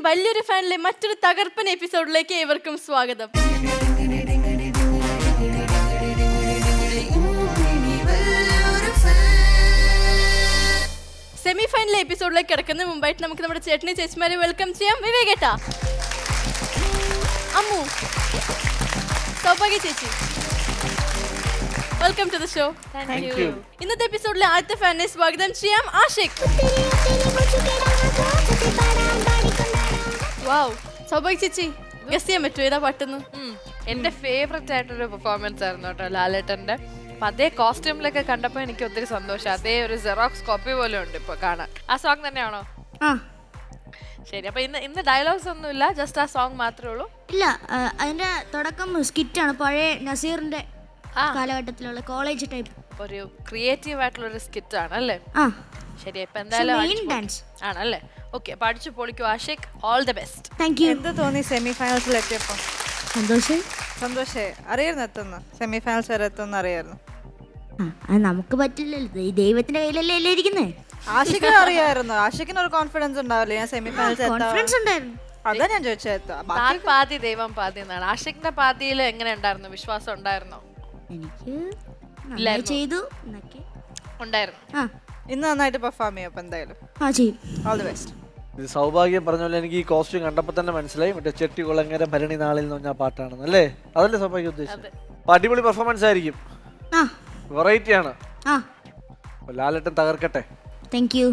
വലിയൊരു ഫാനിലെ മറ്റൊരു തകർപ്പൻ എപ്പിസോഡിലേക്ക് ഏവർക്കും സ്വാഗതം. സെമി ഫൈനൽ എപ്പിസോഡിലേക്ക് കിടക്കുന്ന മുമ്പായിട്ട് നമുക്ക് നമ്മുടെ ചേട്ടനെ ചേച്ചിമാരെ വെൽക്കം ചെയ്യാം. വിവേകേട്ടാ, അമ്മു, സൗഭാഗ്യ ചേച്ചി, വെൽക്കം ടു ദ ഷോ. ഇന്നത്തെ എപ്പിസോഡിലെ ആദ്യത്തെ ഫാനിനെ സ്വാഗതം ചെയ്യാം. ആഷിഖ്. വാവ്, സൗഭാഗ്യ ചേച്ചി ഗസ് ചെയ്യാൻ പറ്റുമോ ഏതാ പാട്ടെന്ന്? എന്റെ ഫേവറേറ്റ് ആയിട്ടൊരു പെർഫോമൻസ് ആയിരുന്നു കേട്ടോ ലാലേട്ടന്റെ. അപ്പൊ അതേ കോസ്റ്റ്യൂമിലൊക്കെ കണ്ടപ്പോ എനിക്ക് ഒത്തിരി സന്തോഷം. അതേ ഒരു ജെറോക്സ് കോപ്പി പോലെ ഉണ്ട് ഇപ്പൊ കാണാൻ. ആ സോങ് തന്നെയാണോ? ശരി, അപ്പൊ ഇന്ന് ഡയലോഗ്സ് ഒന്നുമില്ല, ജസ്റ്റ് ആ സോങ് മാത്രമേ ഉള്ളൂ. ഇല്ല, അതിന്റെ തുടക്കം സ്കിറ്റാണ്, പഴയ നസീറിന്റെ കാലഘട്ടത്തിലുള്ള കോളേജ് ടൈപ്പ് ഒരു ക്രിയേറ്റീവ് ആയിട്ടുള്ള ഒരു സ്കിറ്റ് ആണ് അല്ലേ? ശരി, ഇപ്പൊ എന്തായാലും ആണല്ലേ? ഓക്കെ, അപ്പൊ അടിച്ചു പൊളിക്കൂ Ashiq. All the best. Thank you. എന്ത് തോന്നി സെമി ഫൈനൽസിൽ എത്തിയപ്പോ? സന്തോഷേ. അറിയായിരുന്നു എത്തുന്ന സെമി ഫൈനൽസ് വരെ എത്തുന്ന അറിയായിരുന്നു? നമുക്ക് പറ്റില്ലല്ലോ, ഈ ദൈവത്തിന്റെ കയ്യിലല്ലേ അല്ലേ ഇരിക്കുന്നേ. ആഷിഖിന് അറിയായിരുന്നു, ആഷിഖിന് ഒരു കോൺഫിഡൻസ് ഉണ്ടാവില്ലേ ഞാൻ സെമി ഫൈനൽസ് കോൺഫിഡൻസ് ഉണ്ടായിരുന്നു. അതാ ഞാൻ ചോദിച്ചത്. പാതി ദൈവം പാതി എന്നാണ്. ആഷിഖിന്റെ പാതിയിൽ എങ്ങനെ ഉണ്ടായിരുന്നു? വിശ്വാസം ഉണ്ടായിരുന്നോ? എനിക്ക് നന്നായി ചെയ്തു ഉണ്ടായിരുന്നു. ഇന്ന് നന്നായിട്ട് പെർഫോം ചെയ്യും. അപ്പൊ എന്തായാലും ഓൾ ദി ബെസ്റ്റ്. ഇത് സൗഭാഗ്യം പറഞ്ഞ പോലെ എനിക്ക് ഈ കോസ്റ്റ്യൂം കണ്ടപ്പോൾ തന്നെ മനസ്സിലായി മറ്റേ ചെട്ടി കുളങ്ങര ഭരണി നാളിൽ എന്ന് പറഞ്ഞ പാട്ടാണെന്ന് അല്ലേ? അതല്ലേ സൗഭാഗ്യം ഉദ്ദേശിച്ചത്? അടിപൊളി പെർഫോമൻസ് ആയിരിക്കും, വെറൈറ്റി ആണ്. ലാലേട്ടൻ തകർക്കട്ടെ. Thank you.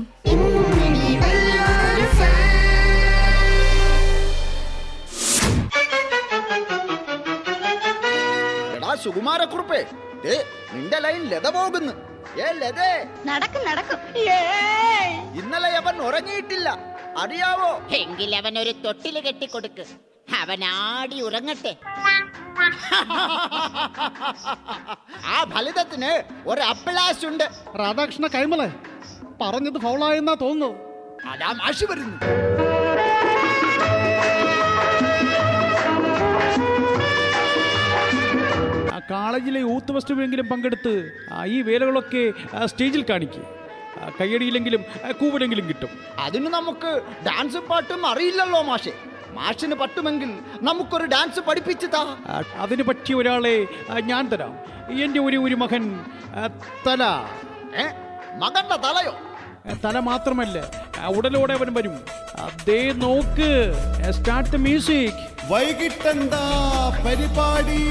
സുകുമാരക്കുറുപ്പേ, നിന്റെ ലൈൻ ലത പോകുന്നു. ഇന്നലെ അവൻ ഉറങ്ങിയിട്ടില്ല, അറിയാവോ? എങ്കിൽ അവൻ ഒരു തൊട്ടില് കെട്ടിക്കൊടുക്ക്, അവൻ ആടി ഉറങ്ങട്ടെ. ആ ഫലിതത്തിന് ഒരു അപ്പിളാസ് ഉണ്ട്. രാധാകൃഷ്ണ കൈമളെ പറഞ്ഞത് ഫൗളായെന്നാ തോന്നുന്നു. അതാ മാഷി വരുന്നു. കോളേജിലെ യൂത്ത് ഫെസ്റ്റിവലെങ്കിലും പങ്കെടുത്ത് ഈ വേലകളൊക്കെ സ്റ്റേജിൽ കാണിക്കുക. കയ്യടിയിലെങ്കിലും കൂവലെങ്കിലും കിട്ടും. അതിന് നമുക്ക് ഡാൻസും പാട്ടും അറിയില്ലല്ലോ മാഷെ. മാഷിന് പറ്റുമെങ്കിൽ നമുക്കൊരു ഡാൻസ് പഠിപ്പിച്ചു താ. അതിന് പറ്റിയ ഒരാളെ ഞാൻ തരാം. എൻ്റെ ഒരു മകൻ തല. മകന്റെ തലയോ? തല മാത്രമല്ല, ഉടലോടെ അവൻ വരും. അതേ നോക്ക്. Start the music. വൈകിട്ടെന്താ പരിപാടി?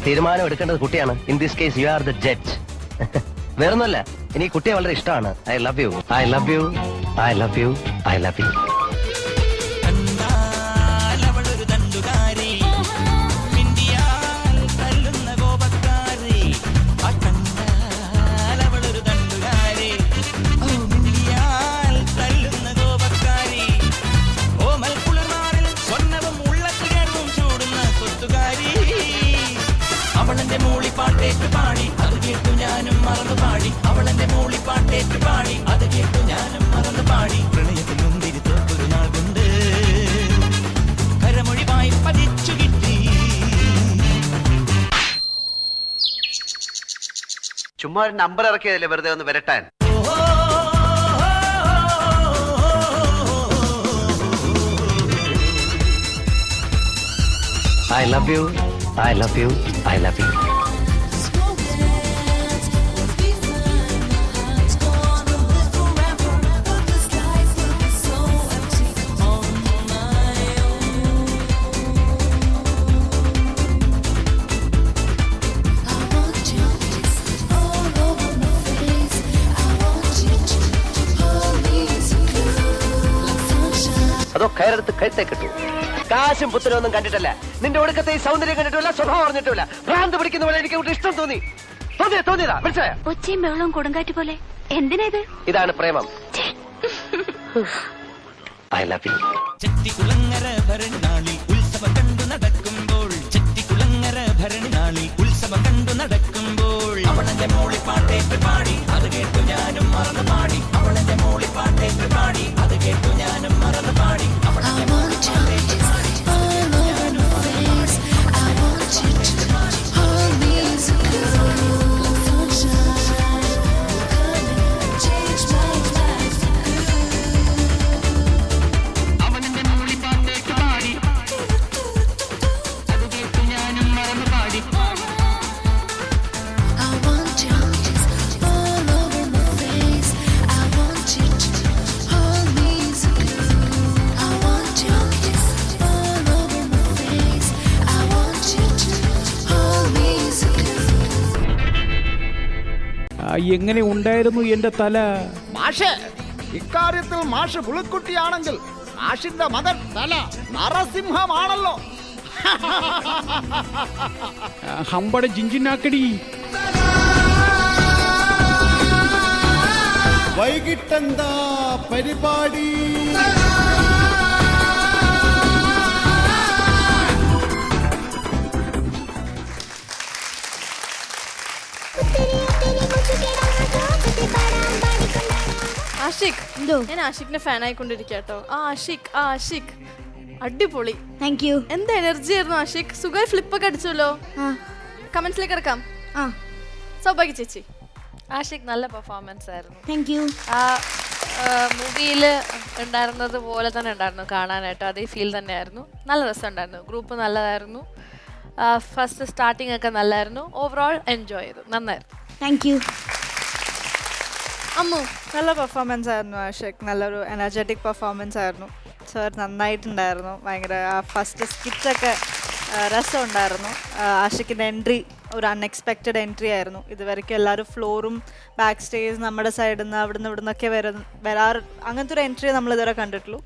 തീരുമാനം എടുക്കേണ്ടത് കുട്ടിയാണ്. In this case you are the judge. വേറൊന്നുമല്ല, എനിക്ക് കുട്ടിയെ വളരെ ഇഷ്ടമാണ്. I love you, I love you, I love you, I love you. അവളെന്റെ മൂളിപ്പാട്ടേറ്റ് പാടി അത് കേട്ടു ഞാനും മറന്നു പാടി. അവളെന്റെ മൂളിപ്പാട്ടേറ്റ് പാടി അത് കേട്ടു ഞാനും മറന്നു പാടി. പ്രണയത്തിൽ മുന്തിരി തോപ്പൊരു നാൾ കൊണ്ട് കരമൊഴിവായി പതിച്ചു കിട്ടി. ചുമ്മാ ഒരു നമ്പർ ഇറക്കിയതല്ലേ വെറുതെ ഒന്ന് വരട്ടാൻ. I love you. I love you. I love you. അതോ കയറെടുത്ത് കഴുത്തേ കിട്ടു. കാശും പുത്തനൊന്നും കണ്ടിട്ടല്ല, നിന്റെ ഒടുക്കത്തെ ഈ സൗന്ദര്യം കണ്ടിട്ടില്ല, സ്വഭാവം അറിഞ്ഞിട്ടില്ല. ഭ്രാന്ത് പിടിക്കുന്ന പോലെ എനിക്ക് ഇഷ്ടം തോന്നിയതാ. മനസ്സിലായോ? ഒച്ചയും വെള്ളവും കൊടുങ്കാറ്റ് പോലെ. എന്തിനാ ഇത്? ഇതാണ് പ്രേമം. I love you. Chettikulangara Bharani നാളിൽ ഉത്സവം കണ്ടു നടക്കുമ്പോൾ, ചെട്ടികുളങ്ങര ഭരണി നാളിൽ ഉത്സവം കണ്ടു നടക്കുമ്പോൾ, അവളെന്റെ മോളി പാട്ടേറ്റ് പാടി, അത് കേട്ടു ഞാനും മറന്നു പാടി. അവളെന്റെ മോളി പാട്ടേറ്റ് പാടി, അത് കേട്ടു ഞാനും മറന്നു പാടി. എങ്ങനെ ഉണ്ടായിരുന്നു എന്റെ തല? മാഷെ, ഇക്കാര്യത്തിൽ മാഷ് പുളിക്കുട്ടിയാണെങ്കിൽ മാഷിന്റെ മകൻ തല നരസിംഹമാണല്ലോ. ഹമ്പട ജിഞ്ചിനാക്കടി. വൈകിട്ടെന്താ പരിപാടി? ആഷിഖ്, ഞാൻ ആഷിഖിന്റെ ഫാൻ ആയിക്കൊണ്ടിരിക്കട്ടോ. ആഷിഖ് അടിപൊളി. Thank you. എന്ത് എനർജി ആയിരുന്നു ആഷിഖ്. സുഖമായി ഫ്ലിപ്പ് ഒക്കെ അടിച്ചല്ലോ. കമന്റ്സിലേക്ക് ഇറക്കാം. സൗഭാഗ്യ ചേച്ചി. ആഷിഖ് നല്ല പെർഫോമൻസ് ആയിരുന്നു. Thank you. ആ മൂവിയിൽ ഉണ്ടായിരുന്നത് പോലെ തന്നെ ഉണ്ടായിരുന്നു കാണാനായിട്ട്. അതേ ഫീൽ തന്നെയായിരുന്നു. നല്ല രസമുണ്ടായിരുന്നു. ഗ്രൂപ്പ് നല്ലതായിരുന്നു. ഫസ്റ്റ് സ്റ്റാർട്ടിംഗ് ഒക്കെ നല്ലായിരുന്നു. ഓവറോൾ എൻജോയ് ചെയ്തു. നന്നായിരുന്നു. Thank you. അമ്മു. നല്ല പെർഫോമൻസ് ആയിരുന്നു ആഷിഖ്. നല്ലൊരു എനർജറ്റിക് പെർഫോമൻസ് ആയിരുന്നു. സർ നന്നായിട്ടുണ്ടായിരുന്നു. ഭയങ്കര ആ ഫസ്റ്റ് സ്കിറ്റൊക്കെ രസമുണ്ടായിരുന്നു. ആഷിഖിൻ്റെ എൻട്രി ഒരു അൺഎക്സ്പെക്റ്റഡ് എൻട്രി ആയിരുന്നു. ഇതുവരെയ്ക്കും എല്ലാവരും ഫ്ലോറും ബാക്ക് സ്റ്റേജ് നമ്മുടെ സൈഡിൽ നിന്ന് അവിടുന്ന് ഇവിടുന്നൊക്കെ വരാറ് അങ്ങനത്തെ ഒരു എൻട്രി നമ്മൾ ഇതുവരെ കണ്ടിട്ടുള്ളൂ.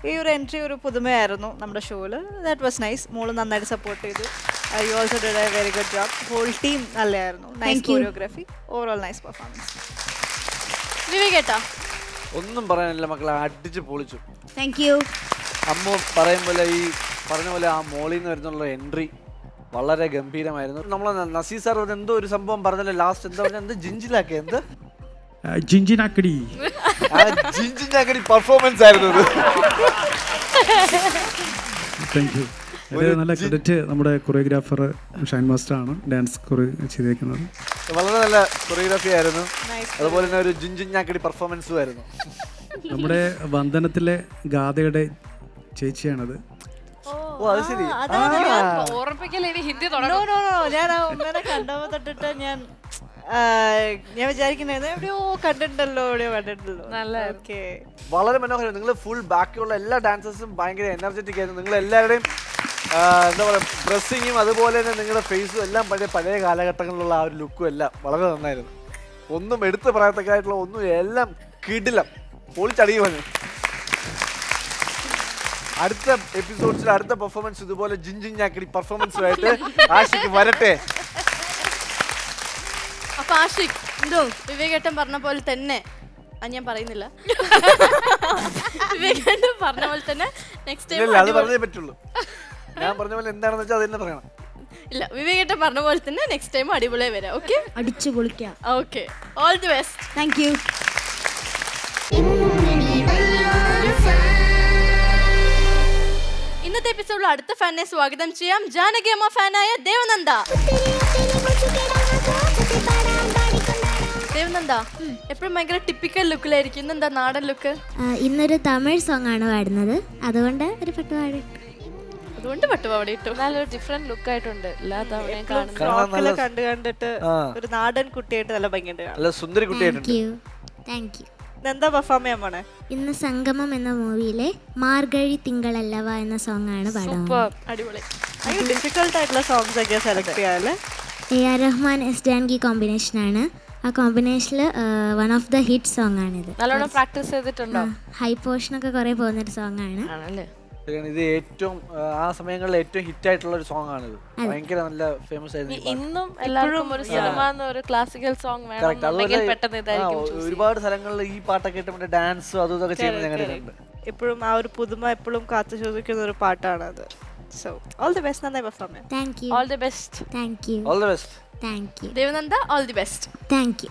ഈ ഒരു എൻട്രി ഒരു പുതുമയായിരുന്നു നമ്മുടെ ഷോയിൽ. That was nice. മോള് നന്നായിട്ട് സപ്പോർട്ട് ചെയ്തു. You also did a very good job. Whole team നല്ലതായിരുന്നു. Nice choreography. Overall nice performance. വിവേകേട്ടാ. ഒന്നും പറയാനില്ല മക്കളെ, അടിച്ച് പൊളിച്ചു. Thank you. അമ്മ പറയും പോലെ ഈ പറഞ്ഞ പോലെ ആ മോളിൽ നിന്ന് വരുന്നുള്ള എൻട്രി വളരെ ഗംഭീരമായിരുന്നു. നമ്മളെ നസീർ സാർ എന്തോ ഒരു സംഭവം പറഞ്ഞല്ലോ ലാസ്റ്റ്, എന്താ പറഞ്ഞ എന്ത് ജിഞ്ചിലാക്കി എന്ത് ജിഞ്ചിനാക്കടി പെർഫോമൻസ് ആയിരുന്നു. Thank you. നല്ല ക്രെഡിറ്റ് നമ്മുടെ കൊറിയോഗ്രാഫർ ഷൈൻ മാസ്റ്റർ ആണ് ഡാൻസ് ചെയ്തേക്കുന്നത്. വളരെ നല്ല കൊറിയോഗ്രാഫി ആയിരുന്നു. അതുപോലെ തന്നെ ഒരു ജിഞ്ചിഞ്ഞാക്കടി പെർഫോമൻസും ആയിരുന്നു. നമ്മുടെ വന്ദനത്തിലെ ഗാഥയുടെ ചേച്ചിയാണത്. ഞാൻ കണ്ടപ്പോ തൊട്ടിട്ട് ഞാൻ വിചാരിക്കുന്നത് എവിടെയോ കണ്ടിട്ടുണ്ടല്ലോ. വളരെ മനോഹരം. നിങ്ങൾ ഫുൾ ബാക്കിയുള്ള എല്ലാ ഡാൻസേഴ്സും ഭയങ്കര എനർജറ്റിക് ആയിരുന്നു. നിങ്ങൾ എല്ലാവരുടെയും എന്താ പറയുക ഡ്രസ്സിങ്ങും അതുപോലെ തന്നെ നിങ്ങളുടെ ഫേസും എല്ലാം പഴയ കാലഘട്ടങ്ങളിലുള്ള ആ ഒരു ലുക്കും എല്ലാം വളരെ നന്നായിരുന്നു. ഒന്നും എടുത്ത് പറയത്തക്കായിട്ടുള്ള ഒന്നും എല്ലാം കിടിലം പൊളിച്ചടിയുവാണ്. അടുത്ത എപ്പിസോഡ്സിൽ അടുത്ത പെർഫോമൻസ് ഇതുപോലെ ജിഞ്ചിഞ്ഞാക്കടി പെർഫോമൻസുമായിട്ട് ആഷിക്ക് വരട്ടെ. അപ്പൊ ആഷിഖ് വിവേകേട്ടൻ പറഞ്ഞ പോലെ തന്നെ ഞാൻ പറയുന്നില്ല. വിവേകേട്ടൻ പറഞ്ഞ പോലെ തന്നെ നെക്സ്റ്റ് ടൈം അത് പറഞ്ഞേ പറ്റുള്ളൂ. ഞാൻ പറഞ്ഞ പോലെ എന്താണെന്ന് വെച്ചാൽ അത് തന്നെ പറയണം. ഇല്ല, വിവേകേട്ടൻ പറഞ്ഞ പോലെ തന്നെ നെക്സ്റ്റ് ടൈം അടിപൊളിയായി വരാം. ഓക്കെ, അടിച്ചു പൊളിക്കാം. Okay, all the best. Thank you. ഇന്നത്തെ എപ്പിസോഡിൽ അടുത്ത ഫാനെ സ്വാഗതം ചെയ്യാം. ജാനകി അമ്മ ഫാനായ ദേവനന്ദ. ദേവനന്ദ എപ്പോഴും ഭയങ്കര ടിപ്പിക്കൽ ലുക്കിലായിരിക്കും. ഇന്നെന്താ നാടൻ ലുക്ക്? ഇന്നൊരു തമിഴ് സോങ് ആണ് പാടുന്നത്, അതുകൊണ്ട് ഒരു പാട്ട് പാടി. അതുകൊണ്ട് പട്ടുപാവാട ഇട്ടു. നല്ലൊരു ഡിഫറെന്റ് ലുക്ക് ആയിട്ടുണ്ട് എല്ലാ തവണയും കാണുന്നത്. ഫ്രോക്കില് കണ്ടിട്ട് ഒരു നാടൻ കുട്ടിയായിട്ട് നല്ല ഭംഗിയുണ്ട്. നല്ല സുന്ദരി കുട്ടിയായിട്ടുണ്ട്. Thank you. എന്താ പെർഫോം ചെയ്യാൻ പോണേ? ഇന്ന് സംഗമം എന്ന മൂവിയിലെ മാർഗഴി തിങ്കളല്ലവ എന്ന സോങ് ആണ് പാടുന്നത്. അടിപൊളി. ഡിഫിക്കൽട്ട് ആയിട്ടുള്ള സോങ്സ് ഒക്കെ സെലക്ട് ചെയ്യാല്ലേ? AR Rahman S Janaki combination ആണ്. ആ കോമ്പിനേഷനിൽ one of the hit song ആണിത്. നല്ലോണം പ്രാക്ടീസ് ചെയ്തിട്ടുണ്ടോ? ഹൈ പോർഷനൊക്കെ കുറെ പോകുന്നൊരു സോങ് ആണ്. ഇത് ഏറ്റവും ആ സമയങ്ങളിൽ ഏറ്റവും ഹിറ്റ് ആയിട്ടുള്ള ഒരു സോങ് ആണിത്. ഭയങ്കര നല്ല ഫേമസ് ആയിരുന്നു. ഇന്നും എല്ലാവർക്കും ഒരു സിനിമ ഒരു ക്ലാസിക്കൽ സോങ് വേണമെന്നുണ്ടെങ്കിൽ പെട്ടെന്ന് ഇതായിരിക്കും. ഒരുപാട് സ്ഥലങ്ങളിൽ ഈ പാട്ടൊക്കെ കേട്ട് മറ്റേ ഡാൻസും അതും ഇതൊക്കെ ചെയ്യുന്നത് ഞാൻ കണ്ടിട്ടുണ്ട്. എപ്പോഴും ആ ഒരു പുതുമ എപ്പോഴും കാത്തു ചോദിക്കുന്ന ഒരു പാട്ടാണ് അത്. So all the best. നന്നായി പെർഫോം ചെയ്യാം. Thank you. All the best. Thank you. All the best. Thank you. Devananda all the best. Thank you.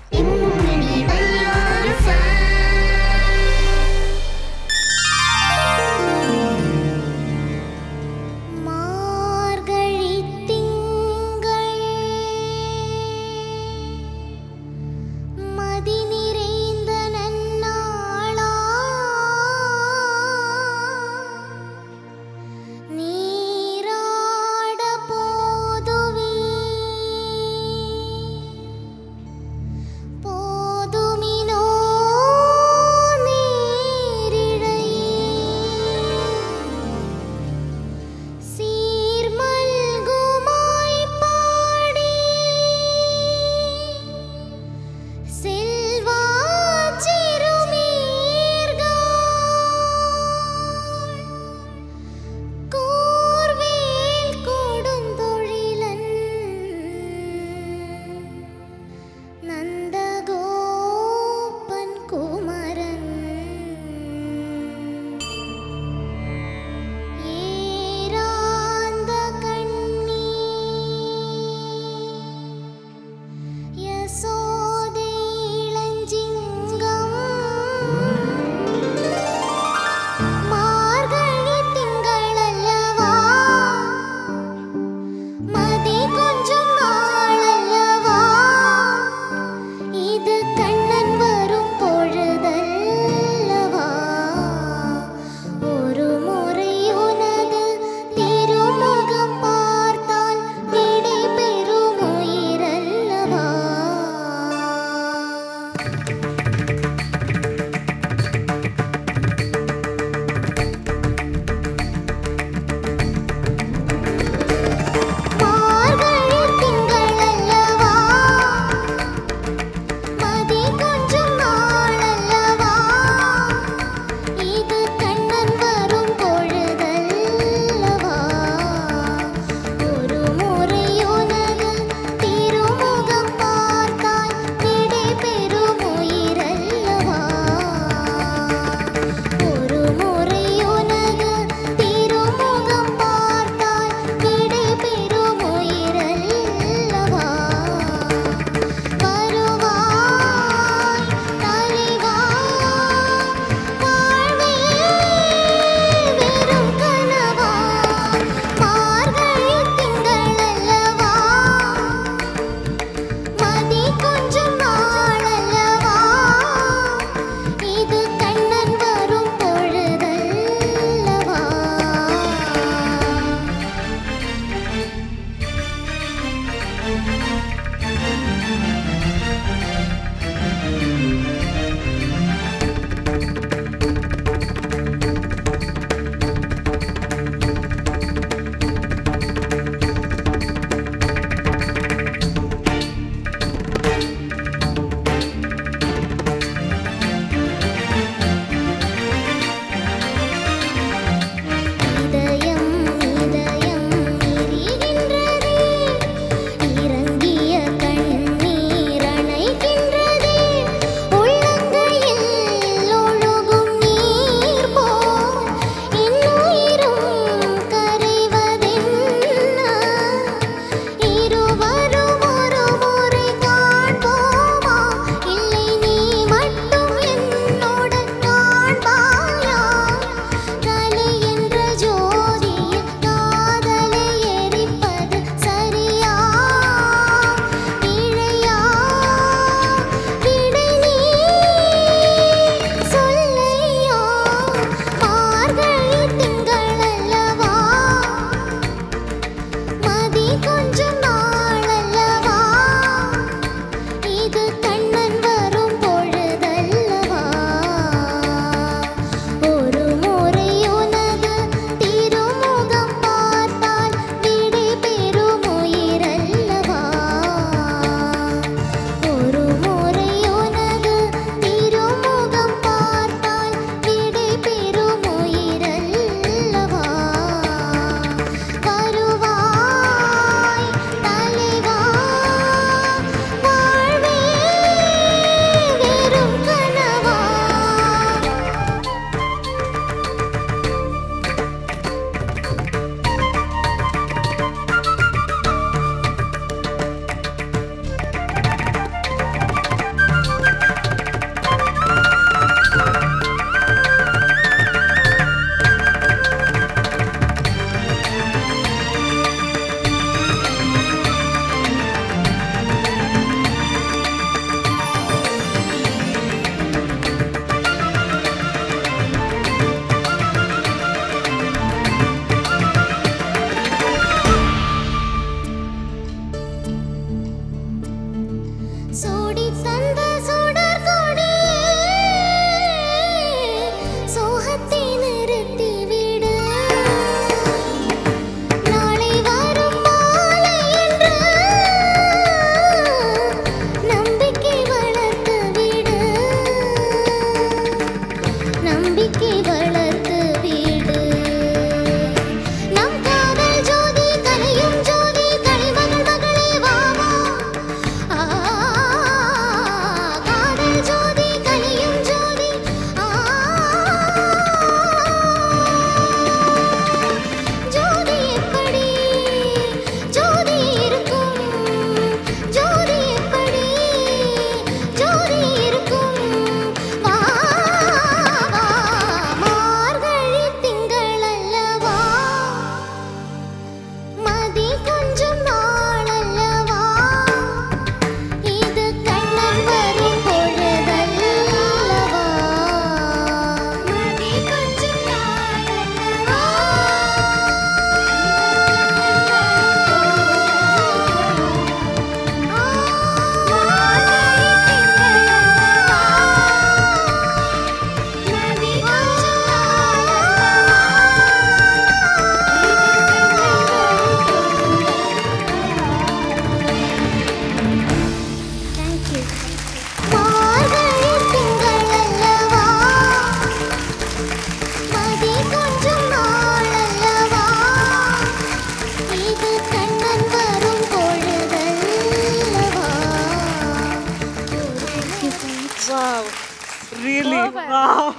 പോതുമിനോ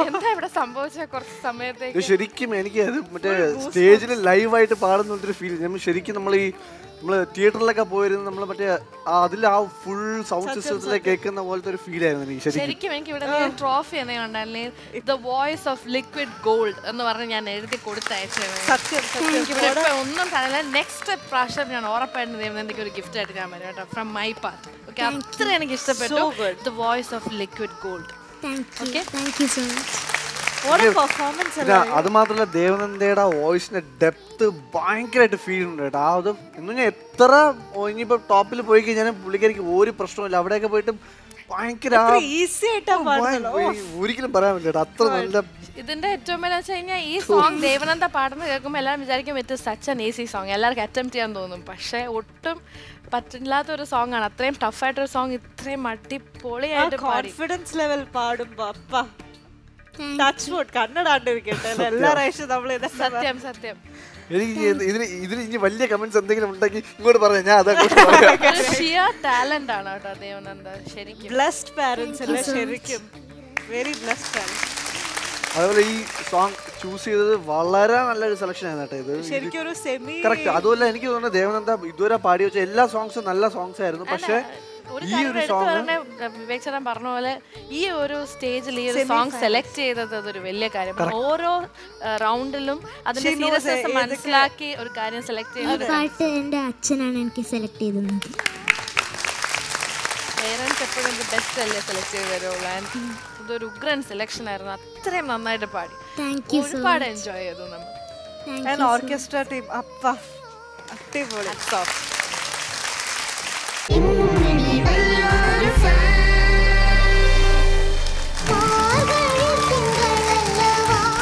എന്താ ഇവിടെ സംഭവിച്ച കുറച്ച് സമയത്തേക്ക് ശരിക്കും എനിക്ക് അത് മറ്റേ സ്റ്റേജിൽ ലൈവായിട്ട് പാടുന്നൊരു ഫീൽ. ശരിക്കും നമ്മൾ തിയേറ്ററിലൊക്കെ പോയിരുന്നു, നമ്മൾ മറ്റേ അതിൽ ആ ഫുൾ സൗണ്ട് സിസ്റ്റത്തിലേക്ക് കേൾക്കുന്ന പോലത്തെ ഒരു ഫീൽ ആയിരുന്നു എനിക്ക്. ശരിക്കും എനിക്ക് ഇവിടെ ട്രോഫി എന്തെങ്കിലും ഉണ്ടായിരുന്നേ, the voice of liquid gold എന്ന് പറഞ്ഞ് ഞാൻ എഴുതി കൊടുത്തയച്ചത്. ഒന്നും തന്നില്ല. നെക്സ്റ്റ് പ്രാവശ്യം ഞാൻ ഉറപ്പായിട്ട് എന്തെങ്കിലും ഒരു ഗിഫ്റ്റ് ആയിട്ട് ഞാൻ വരും കേട്ടോ, ഫ്രം മൈ പാർട്ട്. ഓക്കെ, അത്ര എനിക്ക് ഇഷ്ടപ്പെട്ടു the voice of liquid gold. അത് മാത്രമല്ല ദേവനന്ദയുടെ വോയിസിന്റെ ഡെപ്ത് ഭയങ്കരമായിട്ട് ഫീൽ ഉണ്ട് കേട്ടോ. അത് ഇന്ന് ഞാൻ എത്ര ഇനിയിപ്പോ ടോപ്പിൽ പോയി കഴിഞ്ഞാലും പുള്ളിക്കാരിക്ക് ഒരു പ്രശ്നമില്ല. അവിടെയൊക്കെ പോയിട്ട് ഭയങ്കര ഒരിക്കലും പറയാൻ പറ്റില്ല, അത്ര നല്ല. ഇതിന്റെ ഏറ്റവും വലിയ വെച്ച് കഴിഞ്ഞാൽ ഈ സോങ് ദേവനന്ദ പാടുന്ന കേൾക്കുമ്പോൾ എല്ലാവരും വിചാരിക്കും it such an easy song, എല്ലാവർക്കും അറ്റംപ്റ്റ് ചെയ്യാൻ തോന്നും. പക്ഷെ ഒട്ടും പറ്റില്ലാത്തൊരു സോങ് ആണ്. അത്രയും ടഫായിട്ടൊരു സോങ് ഇത്രയും അടിപൊളിയായിട്ട് കോൺഫിഡൻസ് ലെവൽ പാടുമ്പോ സത്യം സത്യം. എനിക്ക് ഇതിന് ഇനി വലിയ കമന്റ്സ് എന്തെങ്കിലും ഉണ്ടെങ്കിൽ ഇങ്ങോട്ട് പറയാം, ഞാൻ ടാലന്റ് ആണ് കേട്ടോ ദേവനന്ദ. ശരിക്കും ബ്ലെസ്ഡ് പാരന്റ്സ് അല്ലേ, ശരിക്കും വെരി ബ്ലെസ്ഡ് പാരന്റ്സ്. അതുപോലെ ഈ സോങ് ചൂസ് ചെയ്തത് വളരെ നല്ലൊരു സെലക്ഷൻ ആണ് കേട്ടോ. ഇത് ശരിക്കും ഒരു സെമി കറക്റ്റ്. അതുപോലെ എനിക്ക് തോന്നുന്നു ദേവനന്ദ ഇതുവരെ പാടി വെച്ച എല്ലാ സോങ്സും നല്ല സോങ്സ് ആയിരുന്നു. പക്ഷെ ഈ ഒരു സോങ് വിവേക് ചേട്ടൻ പറഞ്ഞ പോലെ ഈ ഒരു സ്റ്റേജിൽ ഈ ഒരു സോങ് സെലക്ട് ചെയ്തത് അതൊരു വലിയ കാര്യമാണ്. ഓരോ റൗണ്ടിലും അതിന്റെ സീരിയസ്നെസ് മനസ്സിലാക്കി ഒരു കാര്യം സെലക്ട് ചെയ്യുന്നത്. എന്റെ അച്ഛനാണ് എനിക്ക് സെലക്ട് ചെയ്തത്. പേരൻസ് എപ്പോഴും ബെസ്റ്റ് അല്ലേ സെലക്ട് ചെയ്ത് തരുള്ളൂ. ആൻഡ് ഇതൊരു ഉഗ്രൻ സെലക്ഷൻ ആയിരുന്നു. അത്രയും നന്നായിട്ട് പാടി, ഒരുപാട് എൻജോയ് ചെയ്തു നമ്മൾ. ഓർക്കസ്ട്ര ടീം അടിപൊളി.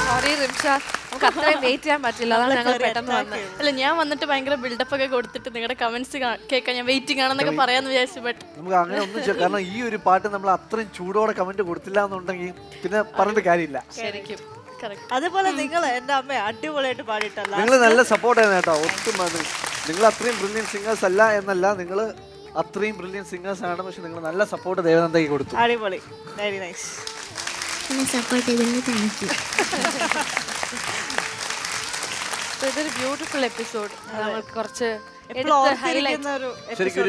സോറി റിംഷ, നമുക്ക് അത്രയും വെയിറ്റ് ചെയ്യാൻ പറ്റില്ല, അതാണ് ഞങ്ങൾ പെട്ടെന്ന് വന്നത്. അല്ല, ഞാൻ വന്നിട്ട് ഭയങ്കര ബിൽഡപ്പ് ഒക്കെ കൊടുത്തിട്ട് നിങ്ങളുടെ കമന്റ്സ് കേൾക്കാൻ ഞാൻ വെയിറ്റിംഗ് ആണെന്നൊക്കെ പറയാന്ന് വിചാരിച്ചു. ബട്ട് നമുക്ക് അങ്ങനെ ഒന്നും ചെയ്യാം, കാരണം ഈ ഒരു പാട്ട് നമ്മൾ അത്രയും ചൂടോടെ കമന്റ് കൊടുത്തില്ല എന്നുണ്ടെങ്കിൽ പിന്നെ പറഞ്ഞിട്ട് കാര്യമില്ല. ശരിക്കും അതുപോലെ നിങ്ങൾ എന്റെ അമ്മ അടിപൊളിയായിട്ട് പാടിയിട്ടല്ല, നിങ്ങൾ നല്ല സപ്പോർട്ട് ആയിരുന്നു കേട്ടോ. ഒട്ടും നിങ്ങൾ അത്രയും ബ്രില്യൻ സിംഗേഴ്സ് അല്ല എന്നല്ല, നിങ്ങൾ അത്രയും ബ്രില്യൻ സിംഗേഴ്സ് ആണ്. പക്ഷെ നിങ്ങൾ നല്ല സപ്പോർട്ട് ദേവനന്ദയ്ക്ക് കൊടുത്തു. അടിപൊളി, വെരി നൈസ്. ഇതൊരു ബ്യൂട്ടിഫുൾ എപ്പിസോഡ്. നമുക്ക് കുറച്ച് ശരിക്കും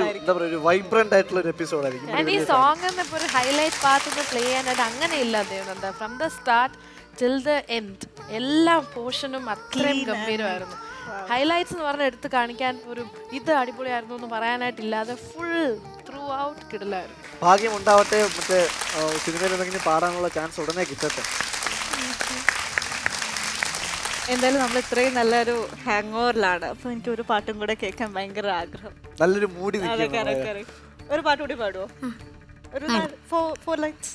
ഒരു വൈബ്രന്റ് ആയിട്ടുള്ള ഒരു എപ്പിസോഡ് ആയിരിക്കും. ഈ സോങ് ഇപ്പൊ ഒരു ഹൈലൈറ്റ് പാർട്ട് പ്ലേ ചെയ്യാനായിട്ട് അങ്ങനെ ഇല്ല Devananda. From the start till the end എല്ലാ പോർഷനും അത്രയും ഗംഭീരമായിരുന്നു. ഹൈലൈറ്റ്സ് എന്ന് പറഞ്ഞാൽ എടുത്ത് കാണിക്കാൻ ഒരു ഇത് അടിപൊളിയായിരുന്നു എന്ന് പറയാനായിട്ടില്ലാതെ ഫുൾ ത്രൂ ഔട്ട് കിടലായിരുന്നു. ഭാഗ്യം ഉണ്ടാവട്ടെ, മറ്റേ സിനിമയിൽ എന്തെങ്കിലും പാടാനുള്ള ചാൻസ് ഉടനെ കിട്ടട്ടെ. എന്തായാലും നമ്മൾ ഇത്രയും നല്ലൊരു ഹാങ് ഓവറിലാണ്. അപ്പൊ എനിക്ക് ഒരു പാട്ടും കൂടെ കേൾക്കാൻ ഭയങ്കര ആഗ്രഹം. നല്ലൊരു മൂടി ഒരു പാട്ട് കൂടി പാടുവോ? ഒരു 4 lines.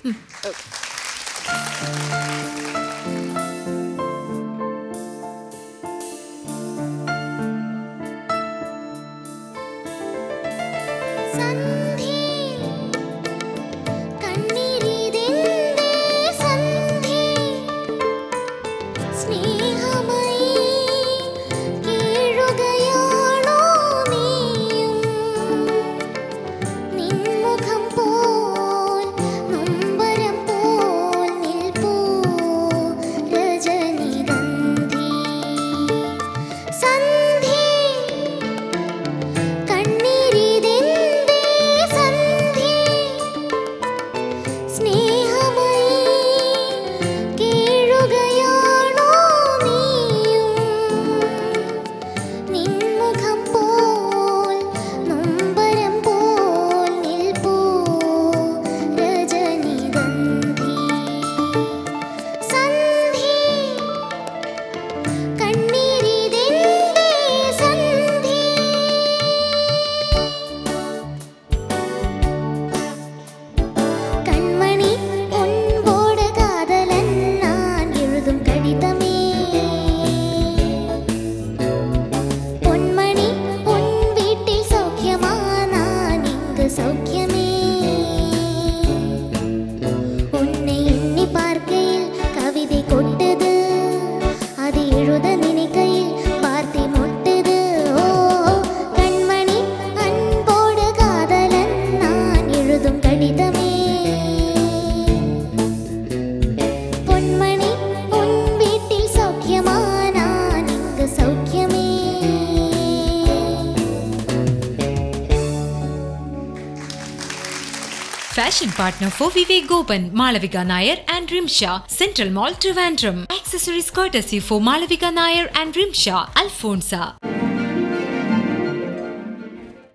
Fashion partner for Vivek Gopan, Malavika Nair and Rimsha, Central Mall, Trivandrum. Accessories courtesy for Malavika Nair and Rimsha, Alfonsa.